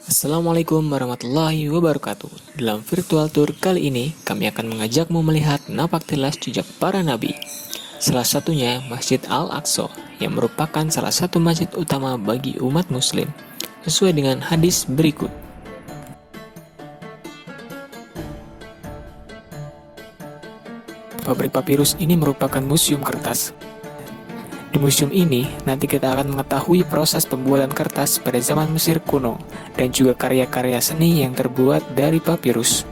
Assalamualaikum warahmatullahi wabarakatuh. Dalam virtual tour kali ini, kami akan mengajakmu melihat napak tilas jejak para nabi. Salah satunya Masjid Al-Aqsa, yang merupakan salah satu masjid utama bagi umat muslim, sesuai dengan hadis berikut. Pabrik papirus ini merupakan museum kertas. Di museum ini, nanti kita akan mengetahui proses pembuatan kertas pada zaman Mesir kuno dan juga karya-karya seni yang terbuat dari papirus.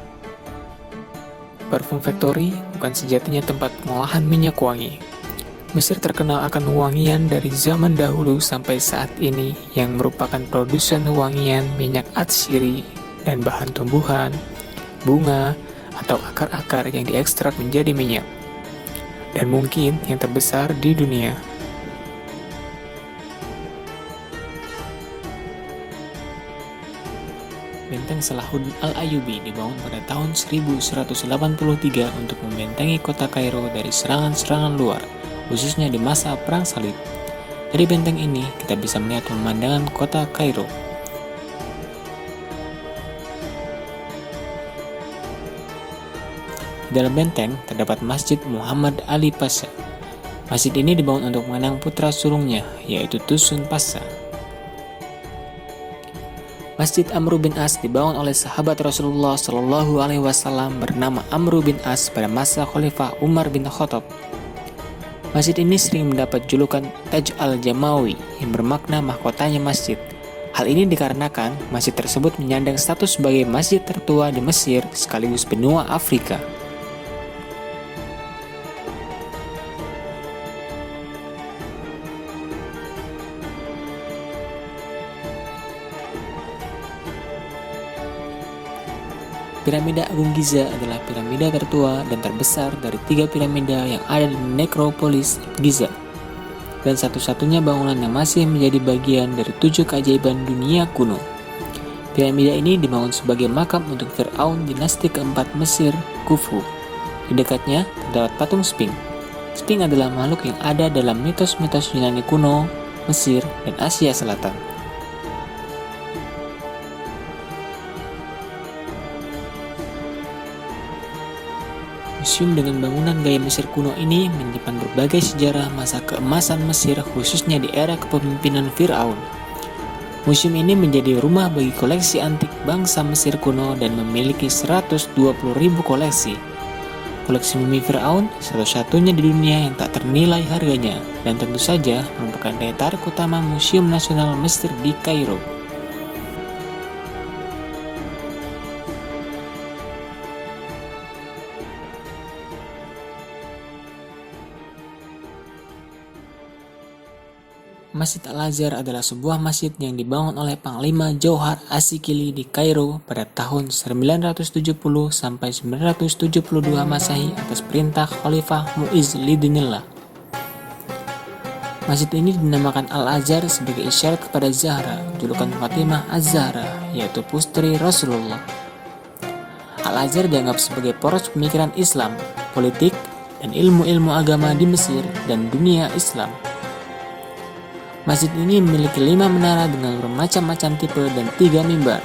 Parfum Factory bukan sejatinya tempat pengolahan minyak wangi. Mesir terkenal akan wangian dari zaman dahulu sampai saat ini yang merupakan produsen wangian minyak atsiri dan bahan tumbuhan, bunga, atau akar-akar yang diekstrak menjadi minyak. Dan mungkin yang terbesar di dunia. Benteng Salahuddin Al-Ayyubi dibangun pada tahun 1183 untuk membentengi kota Kairo dari serangan-serangan luar, khususnya di masa Perang Salib. Dari benteng ini, kita bisa melihat pemandangan kota Kairo. Di dalam benteng terdapat Masjid Muhammad Ali Pasha. Masjid ini dibangun untuk mengenang putra sulungnya, yaitu Tusun Pasha. Masjid Amr bin As dibangun oleh sahabat Rasulullah Shallallahu Alaihi Wasallam bernama Amr bin As pada masa Khalifah Umar bin Khattab. Masjid ini sering mendapat julukan Taj al-Jamawi yang bermakna mahkotanya masjid. Hal ini dikarenakan masjid tersebut menyandang status sebagai masjid tertua di Mesir sekaligus benua Afrika. Piramida Agung Giza adalah piramida tertua dan terbesar dari 3 piramida yang ada di nekropolis Giza, dan satu-satunya bangunan yang masih menjadi bagian dari 7 keajaiban dunia kuno. Piramida ini dibangun sebagai makam untuk Fir'aun dinasti keempat Mesir, Khufu. Di dekatnya terdapat patung Sphinx. Sphinx adalah makhluk yang ada dalam mitos-mitos Yunani kuno, Mesir, dan Asia Selatan. Museum dengan bangunan gaya Mesir kuno ini menyimpan berbagai sejarah masa keemasan Mesir khususnya di era kepemimpinan Fir'aun. Museum ini menjadi rumah bagi koleksi antik bangsa Mesir kuno dan memiliki 120.000 koleksi. Koleksi mumi Fir'aun satu-satunya di dunia yang tak ternilai harganya dan tentu saja merupakan daya tarik utama Museum Nasional Mesir di Kairo. Masjid Al-Azhar adalah sebuah masjid yang dibangun oleh Panglima Jauhar Asyikili di Kairo pada tahun 970 sampai 972 Masehi atas perintah Khalifah Mu'izz Lidinillah. Masjid ini dinamakan Al-Azhar sebagai isyarat kepada Zahra, julukan Fatimah Az-Zahra, yaitu putri Rasulullah. Al-Azhar dianggap sebagai poros pemikiran Islam, politik, dan ilmu-ilmu agama di Mesir dan dunia Islam. Masjid ini memiliki 5 menara dengan bermacam-macam tipe dan 3 mimbar.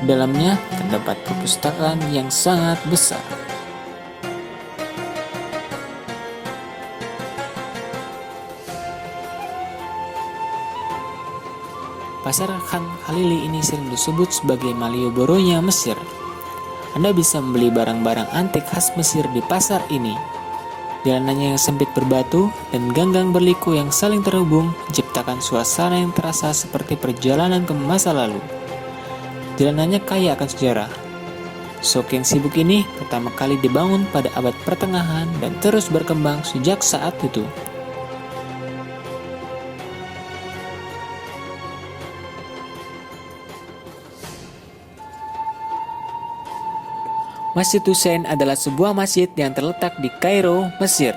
Di dalamnya terdapat perpustakaan yang sangat besar. Pasar Khan Khalili ini sering disebut sebagai Malioboro-nya Mesir. Anda bisa membeli barang-barang antik khas Mesir di pasar ini. Jalanannya yang sempit berbatu dan ganggang berliku yang saling terhubung menciptakan suasana yang terasa seperti perjalanan ke masa lalu. Jalanannya kaya akan sejarah. Sok yang sibuk ini pertama kali dibangun pada abad pertengahan dan terus berkembang sejak saat itu. Masjid Hussein adalah sebuah masjid yang terletak di Kairo, Mesir.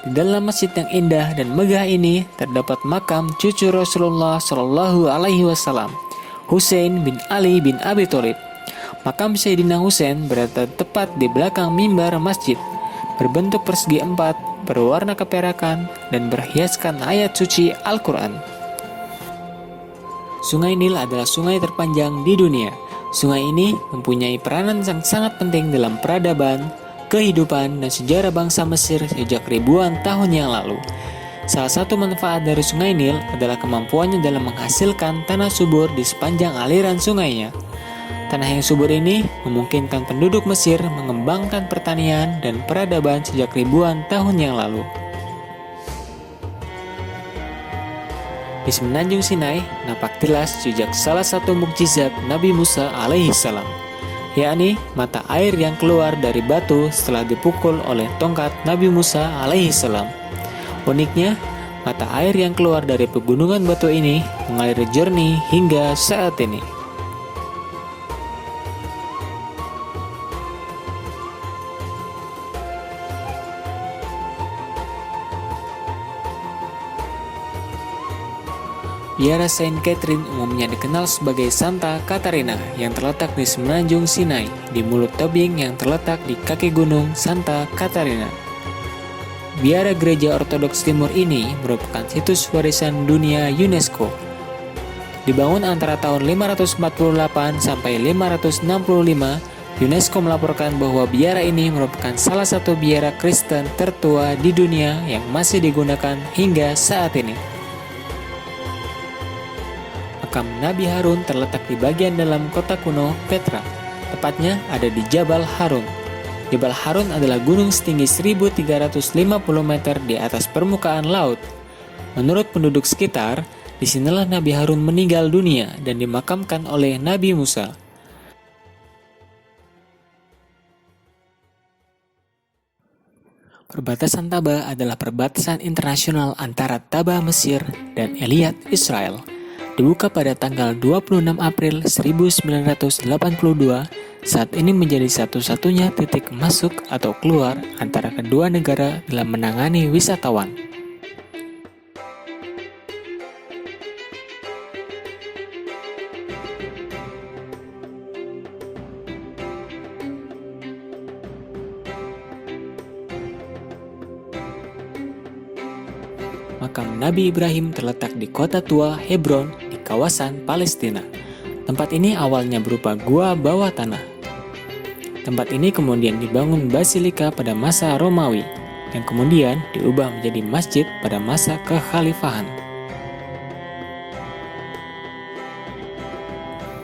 Di dalam masjid yang indah dan megah ini terdapat makam cucu Rasulullah Shallallahu Alaihi Wasallam, Hussein bin Ali bin Abi Thalib. Makam Sayyidina Hussein berada tepat di belakang mimbar masjid, berbentuk persegi 4, berwarna keperakan, dan berhiaskan ayat suci Al-Quran. Sungai Nil adalah sungai terpanjang di dunia. Sungai ini mempunyai peranan yang sangat penting dalam peradaban, kehidupan, dan sejarah bangsa Mesir sejak ribuan tahun yang lalu. Salah satu manfaat dari Sungai Nil adalah kemampuannya dalam menghasilkan tanah subur di sepanjang aliran sungainya. Tanah yang subur ini memungkinkan penduduk Mesir mengembangkan pertanian dan peradaban sejak ribuan tahun yang lalu. Di semenanjung Sinai nampak jelas jejak salah satu mukjizat Nabi Musa alaihissalam, yakni mata air yang keluar dari batu setelah dipukul oleh tongkat Nabi Musa alaihissalam. Uniknya, mata air yang keluar dari pegunungan batu ini mengalir jernih hingga saat ini. Biara Saint Catherine umumnya dikenal sebagai Santa Catarina yang terletak di semenanjung Sinai, di mulut tebing yang terletak di kaki gunung Santa Catarina. Biara Gereja Ortodoks Timur ini merupakan situs warisan dunia UNESCO. Dibangun antara tahun 548 sampai 565, UNESCO melaporkan bahwa biara ini merupakan salah satu biara Kristen tertua di dunia yang masih digunakan hingga saat ini. Makam Nabi Harun terletak di bagian dalam kota kuno Petra, tepatnya ada di Jabal Harun. Jabal Harun adalah gunung setinggi 1350 meter di atas permukaan laut. Menurut penduduk sekitar, disinilah Nabi Harun meninggal dunia dan dimakamkan oleh Nabi Musa. Perbatasan Taba adalah perbatasan internasional antara Taba Mesir dan Elyat Israel. Dibuka pada tanggal 26 April 1982, saat ini menjadi satu-satunya titik masuk atau keluar antara kedua negara dalam menangani wisatawan. Makam Nabi Ibrahim terletak di kota tua Hebron di kawasan Palestina. Tempat ini awalnya berupa gua bawah tanah. Tempat ini kemudian dibangun basilika pada masa Romawi, yang kemudian diubah menjadi masjid pada masa kekhalifahan.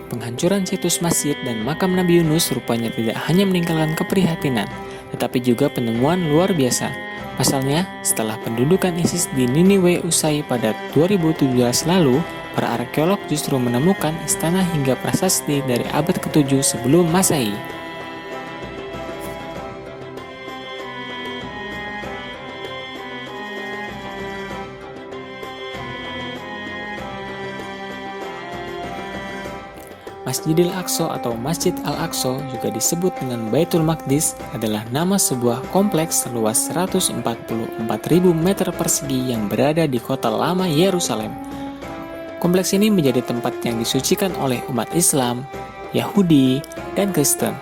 Penghancuran situs masjid dan makam Nabi Yunus rupanya tidak hanya meninggalkan keprihatinan, tetapi juga penemuan luar biasa. Pasalnya, setelah pendudukan ISIS di Niniwe usai pada 2017 lalu, para arkeolog justru menemukan istana hingga prasasti dari abad ke-7 sebelum Masehi. Masjidil Aqsa atau Masjid Al-Aqsa juga disebut dengan Baitul Maqdis adalah nama sebuah kompleks seluas 144.000 meter persegi yang berada di kota lama Yerusalem. Kompleks ini menjadi tempat yang disucikan oleh umat Islam, Yahudi, dan Kristen,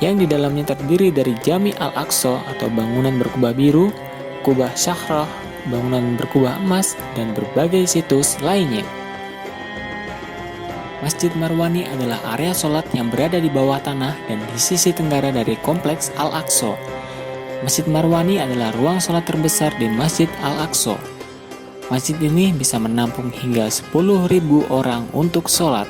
yang di dalamnya terdiri dari Jami Al-Aqsa atau bangunan berkubah biru, kubah Syahrah, bangunan berkubah emas, dan berbagai situs lainnya. Masjid Marwani adalah area sholat yang berada di bawah tanah dan di sisi tenggara dari kompleks Al-Aqsa. Masjid Marwani adalah ruang sholat terbesar di Masjid Al-Aqsa. Masjid ini bisa menampung hingga 10.000 orang untuk sholat.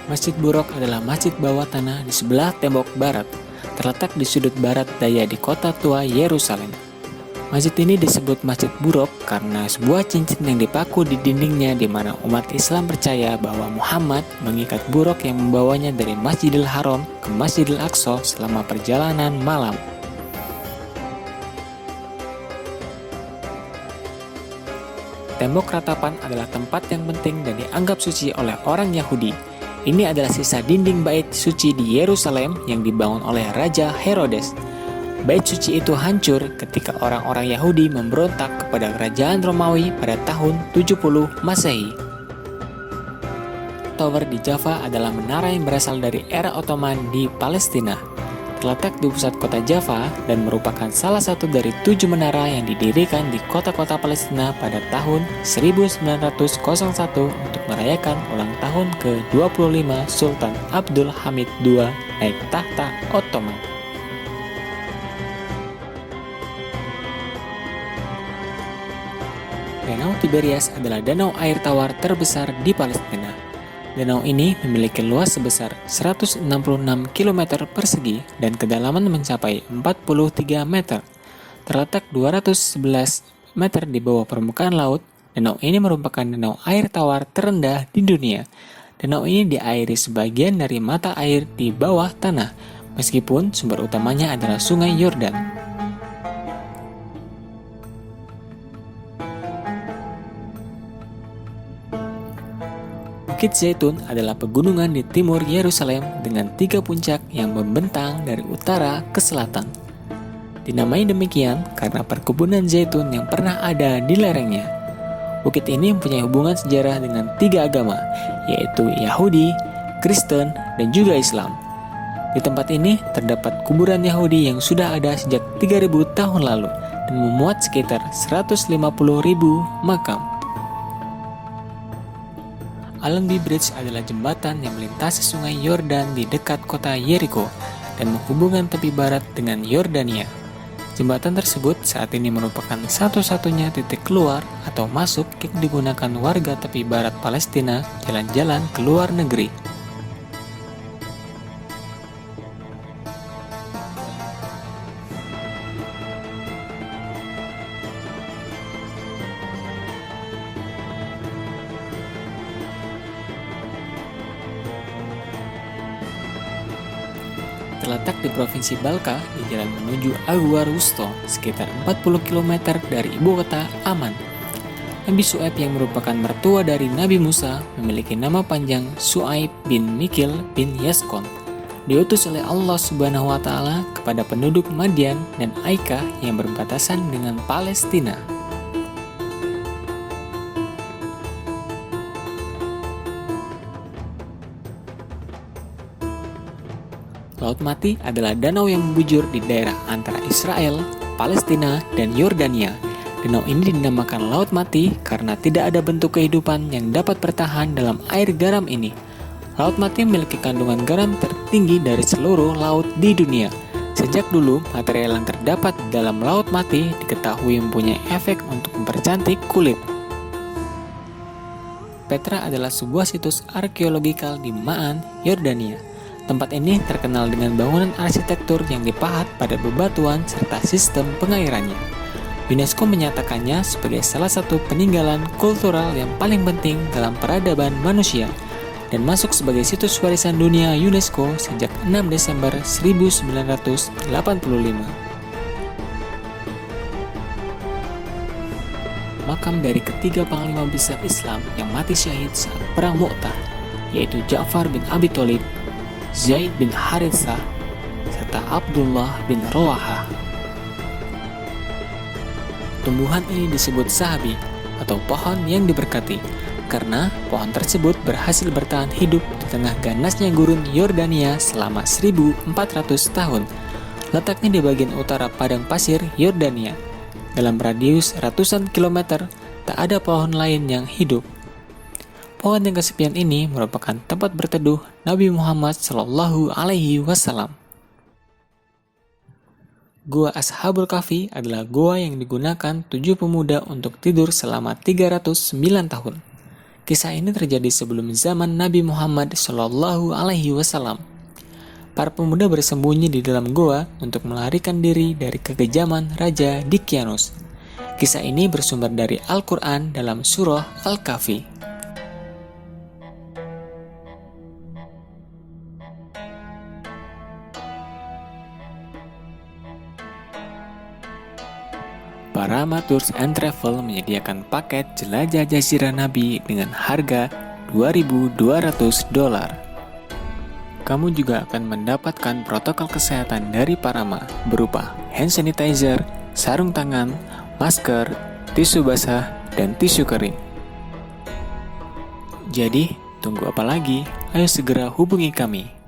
Masjid Buraq adalah masjid bawah tanah di sebelah tembok barat, terletak di sudut barat daya di kota tua Yerusalem. Masjid ini disebut Masjid Buraq karena sebuah cincin yang dipaku di dindingnya di mana umat Islam percaya bahwa Muhammad mengikat buraq yang membawanya dari Masjidil Haram ke Masjidil Aqsa selama perjalanan malam. Tembok ratapan adalah tempat yang penting dan dianggap suci oleh orang Yahudi. Ini adalah sisa dinding bait suci di Yerusalem yang dibangun oleh Raja Herodes. Bait suci itu hancur ketika orang-orang Yahudi memberontak kepada kerajaan Romawi pada tahun 70 Masehi. Tower di Java adalah menara yang berasal dari era Ottoman di Palestina. Terletak di pusat kota Java dan merupakan salah satu dari 7 menara yang didirikan di kota-kota Palestina pada tahun 1901 untuk merayakan ulang tahun ke-25 Sultan Abdul Hamid II naik tahta Ottoman. Danau Tiberias adalah danau air tawar terbesar di Palestina. Danau ini memiliki luas sebesar 166 km persegi dan kedalaman mencapai 43 meter. Terletak 211 meter di bawah permukaan laut, danau ini merupakan danau air tawar terendah di dunia. Danau ini diairi sebagian dari mata air di bawah tanah, meskipun sumber utamanya adalah Sungai Yordan. Bukit Zaitun adalah pegunungan di timur Yerusalem dengan 3 puncak yang membentang dari utara ke selatan. Dinamai demikian karena perkebunan zaitun yang pernah ada di lerengnya. Bukit ini mempunyai hubungan sejarah dengan 3 agama, yaitu Yahudi, Kristen, dan juga Islam. Di tempat ini terdapat kuburan Yahudi yang sudah ada sejak 3.000 tahun lalu dan memuat sekitar 150.000 makam. Allenby Bridge adalah jembatan yang melintasi sungai Yordan di dekat kota Yeriko dan menghubungkan tepi barat dengan Yordania. Jembatan tersebut saat ini merupakan satu-satunya titik keluar atau masuk yang digunakan warga tepi barat Palestina jalan-jalan ke luar negeri. Terletak di Provinsi Balka di jalan menuju Aguar Wusto, sekitar 40 km dari ibu kota Amman. Nabi Su'aib yang merupakan mertua dari Nabi Musa memiliki nama panjang Su'aib bin Mikil bin Yaskon. Diutus oleh Allah Subhanahu wa Ta'ala kepada penduduk Madian dan Aika yang berbatasan dengan Palestina. Laut Mati adalah danau yang membujur di daerah antara Israel, Palestina, dan Yordania. Danau ini dinamakan Laut Mati karena tidak ada bentuk kehidupan yang dapat bertahan dalam air garam ini. Laut Mati memiliki kandungan garam tertinggi dari seluruh laut di dunia. Sejak dulu, material yang terdapat di dalam Laut Mati diketahui mempunyai efek untuk mempercantik kulit. Petra adalah sebuah situs arkeologikal di Ma'an, Yordania. Tempat ini terkenal dengan bangunan arsitektur yang dipahat pada bebatuan serta sistem pengairannya. UNESCO menyatakannya sebagai salah satu peninggalan kultural yang paling penting dalam peradaban manusia dan masuk sebagai situs warisan dunia UNESCO sejak 6 Desember 1985. Makam dari ketiga panglima besar Islam yang mati syahid saat Perang Mu'tah, yaitu Ja'far bin Abi Thalib, Zaid bin Harithah, serta Abdullah bin Rawaha. Tumbuhan ini disebut sahabi atau pohon yang diberkati karena pohon tersebut berhasil bertahan hidup di tengah ganasnya gurun Yordania selama 1400 tahun. Letaknya di bagian utara padang pasir Yordania. Dalam radius ratusan kilometer, tak ada pohon lain yang hidup. Pohon yang kesepian ini merupakan tempat berteduh Nabi Muhammad Shallallahu Alaihi Wasallam. Gua Ashabul Kahfi adalah gua yang digunakan 7 pemuda untuk tidur selama 309 tahun. Kisah ini terjadi sebelum zaman Nabi Muhammad Shallallahu Alaihi Wasallam. Para pemuda bersembunyi di dalam gua untuk melarikan diri dari kekejaman Raja Dicyanus. Kisah ini bersumber dari Al-Quran dalam surah Al-Kahfi. Parama Tours and Travel menyediakan paket jelajah Jazirah Nabi dengan harga $2.200. Kamu juga akan mendapatkan protokol kesehatan dari Parama berupa hand sanitizer, sarung tangan, masker, tisu basah, dan tisu kering. Jadi, tunggu apa lagi? Ayo segera hubungi kami.